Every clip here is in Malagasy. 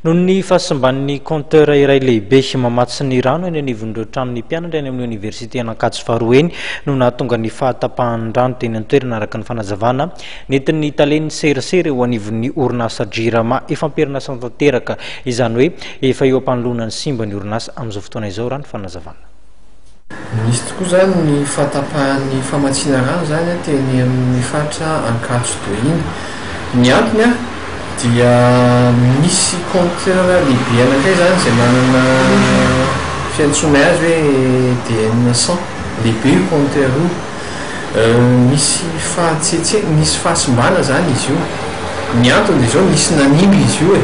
noho ny fahasamban'ny compteur iray lehibe mamatsy ny rano eny anivon'ireo tranon'ny mpianatra eny amin'ny oniversité Ankatso faharoa eny no nahatonga ny fahatapahan'ny rano teny an-toerana araka ny fanazavana nentin'ny talen'ny serasera eo anivon'ny orinasa Jirama efa ampirinasa tanteraka izany hoe efa eo ampanoloana ny simba ny orinasa amin'izao fotoana izao raha ny fanazavana. Misy tokoa zany ny fahatapahan'ny famatsiana rano zany teny amin'ny faritra Ankatso iny. Ny antony dia misy compteur lehibe anakay zany izay manana fiantsonay azy hoe DN100 lehibe io compteur io. Misy misy fahasimbana zany izy io. Ny antony dia zao misy nanimby izy io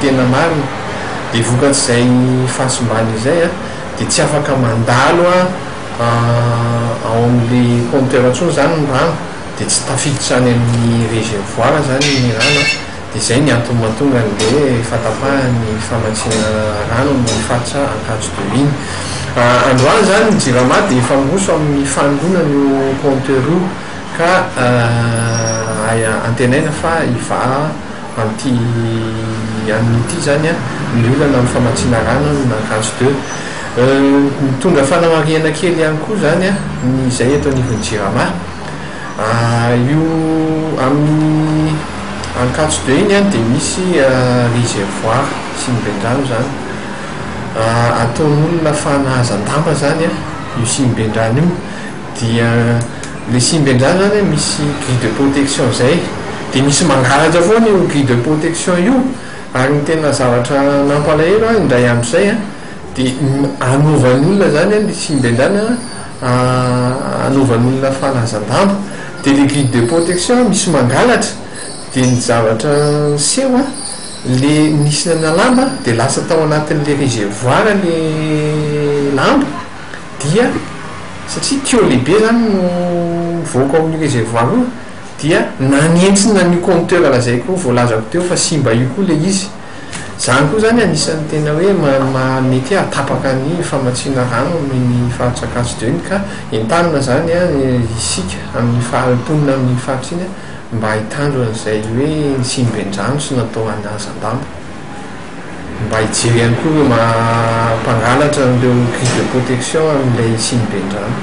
tena marina. Dia vokatr'izay fahasimbana izay dia tsy afaka mandalo ao amin'ilay compteur intsony zany ny rano, dia tsy tafiditra any amin'ny réservoir zany ny rano. Dia izay ny antony mahatonga an'ilay fahatapahan'ny famatsiana rano amin'ny faritra Ankatso iny. Androany zany ny Jirama dia efa miroso amin'ny fanoloana io compteur io ka antenaina fa hiva amin'ity zany ny olana amin'ny famatsiana rano ny Ankatso 2. Mitondra fanamariana kely ihany koa zany izay eto anivon'ny Jirama. Io amin'ny Ankatso 2 iny dia misy réservoir sy ny bendrano zany ataon'olona fanahazan-damba zany io simbendrano io. Dia le simbendrano zany misy grille de protection zay, dia misy mangalatra foana io grille de protection io. Ary ny tena zavatra nampalahelo indray amin'izay dia anovan'olona zany le simbendrano anovan'olona fanahazan-damba. Dia le grille de protection misy mangalatra, dia ny zavatra seho le nisina lamba dia lasa tao anatin'le réservoir le lamba. Dia satria tio lehibe zany no voaka amin'ny réservoir io, dia nanentsina ny compteur lazay koa voalazako teo fa simba io koa le izy. Zany koa zany anisan'ny tena hoe mety atapaka ny famatsiana rano amin'ny faritra Ankatso iny, ka entanina zany isika amin'ny fahatonina amin'ny faritra iny mba hitandro an'izay hoe simbendrano sy natao anahazan-damba, mba hijery ihany koa hoe mampangalatra n'ireo grille de protection amin'ilay simbendrano.